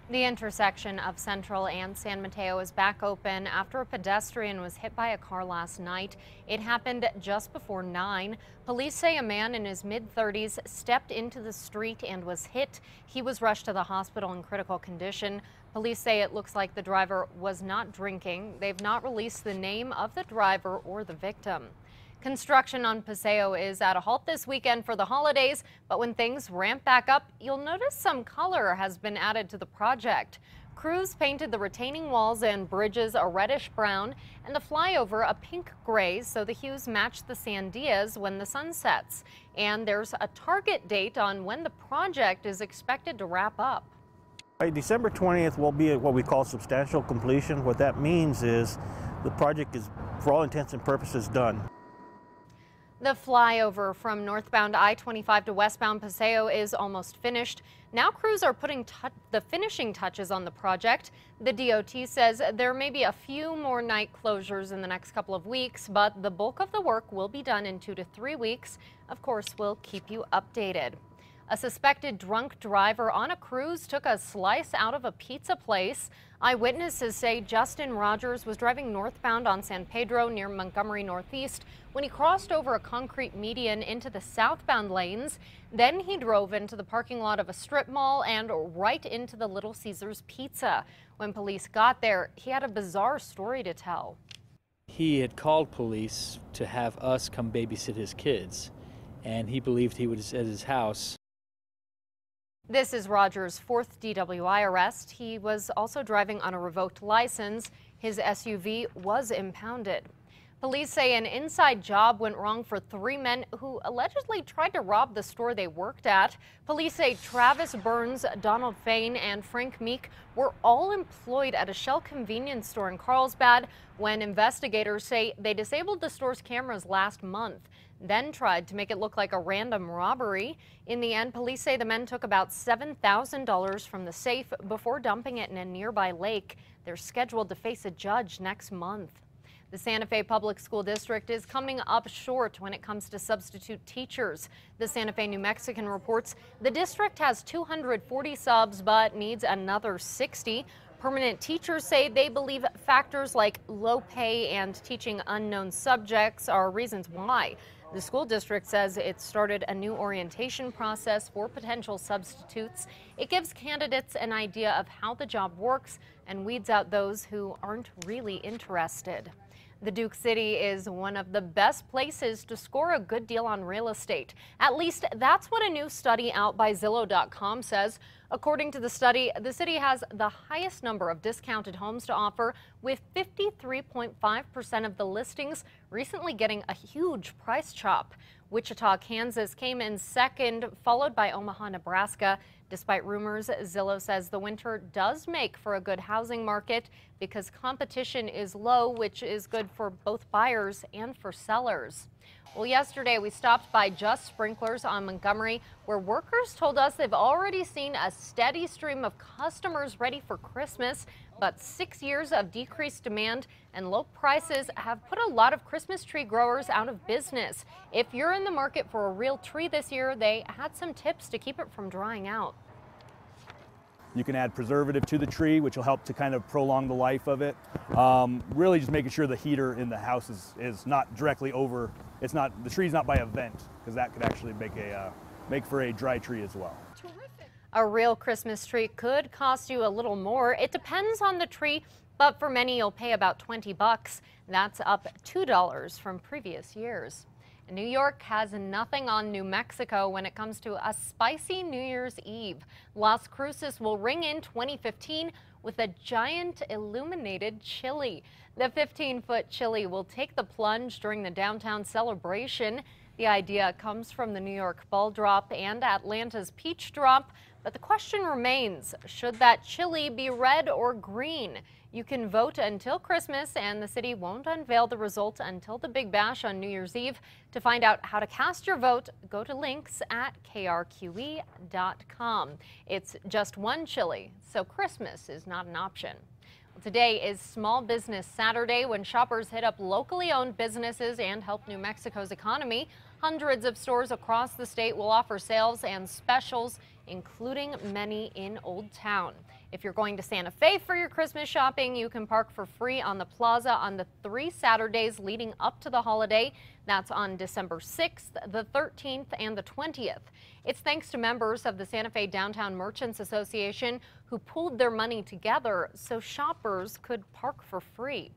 The intersection of Central and San Mateo is back open after a pedestrian was hit by a car last night. It happened just before 9. Police say a man in his mid-30s stepped into the street and was hit. He was rushed to the hospital in critical condition. Police say it looks like the driver was not drinking. They've not released the name of the driver or the victim. Construction on Paseo is at a halt this weekend for the holidays, but when things ramp back up, you'll notice some color has been added to the project. Crews painted the retaining walls and bridges a reddish brown and the flyover a pink gray so the hues match the sandias when the sun sets. And there's a target date on when the project is expected to wrap up. December 20th will be what we call substantial completion. What that means is the project is, for all intents and purposes, done. The flyover from northbound I-25 to westbound Paseo is almost finished. Now crews are putting the finishing touches on the project. The DOT says there may be a few more night closures in the next couple of weeks, but the bulk of the work will be done in 2 to 3 weeks. Of course, we'll keep you updated. A suspected drunk driver on a cruise took a slice out of a pizza place. Eyewitnesses say Justin Rogers was driving northbound on San Pedro near Montgomery Northeast when he crossed over a concrete median into the southbound lanes. Then he drove into the parking lot of a strip mall and right into the Little Caesars Pizza. When police got there, he had a bizarre story to tell. He had called police to have us come babysit his kids, and he believed he was at his house. This is Rogers' 4th DWI arrest. He was also driving on a revoked license. His SUV was impounded. Police say an inside job went wrong for 3 men who allegedly tried to rob the store they worked at. Police say Travis Burns, Donald Fain, and Frank Meek were all employed at a Shell convenience store in Carlsbad when investigators say they disabled the store's cameras last month, then tried to make it look like a random robbery. In the end, police say the men took about $7,000 from the safe before dumping it in a nearby lake. They're scheduled to face a judge next month. The Santa Fe Public School District is coming up short when it comes to substitute teachers. The Santa Fe New Mexican reports the district has 240 subs but needs another 60. Permanent teachers say they believe factors like low pay and teaching unknown subjects are reasons why. The school district says it started a new orientation process for potential substitutes. It gives candidates an idea of how the job works and weeds out those who aren't really interested. The Duke City is one of the best places to score a good deal on real estate. At least that's what a new study out by Zillow.com says. According to the study, the city has the highest number of discounted homes to offer, with 53.5% of the listings recently getting a huge price chop. Wichita, Kansas came in second, followed by Omaha, Nebraska. Despite rumors, Zillow says the winter does make for a good housing market because competition is low, which is good for both buyers and for sellers. Well, yesterday we stopped by Just Sprinklers on Montgomery, where workers told us they've already seen a steady stream of customers ready for Christmas. But 6 years of decreased demand and low prices have put a lot of Christmas tree growers out of business. If you're in the market for a real tree this year, they had some tips to keep it from drying out. You can add preservative to the tree, which will help to kind of prolong the life of it. Really just making sure the heater in the house is not directly over, the tree's not by a vent, because that could actually make for a dry tree as well. A real Christmas tree could cost you a little more. It depends on the tree, but for many you'll pay about $20. That's up $2 from previous years. New York has nothing on New Mexico when it comes to a spicy New Year's Eve. Las Cruces will ring in 2015 with a giant illuminated chili. The 15-foot chili will take the plunge during the downtown celebration. The idea comes from the New York Ball Drop and Atlanta's Peach Drop. But the question remains, should that chili be red or green? You can vote until Christmas, and the city won't unveil the results until the Big Bash on New Year's Eve. To find out how to cast your vote, go to links at KRQE.com. It's just one chili, so Christmas is not an option. Today is Small Business Saturday, when shoppers hit up locally owned businesses and help New Mexico's economy. Hundreds of stores across the state will offer sales and specials, including many in Old Town. If you're going to Santa Fe for your Christmas shopping, you can park for free on the plaza on the 3 Saturdays leading up to the holiday. That's on December 6th, the 13th, and the 20th. It's thanks to members of the Santa Fe Downtown Merchants Association who pooled their money together so shoppers could park for free.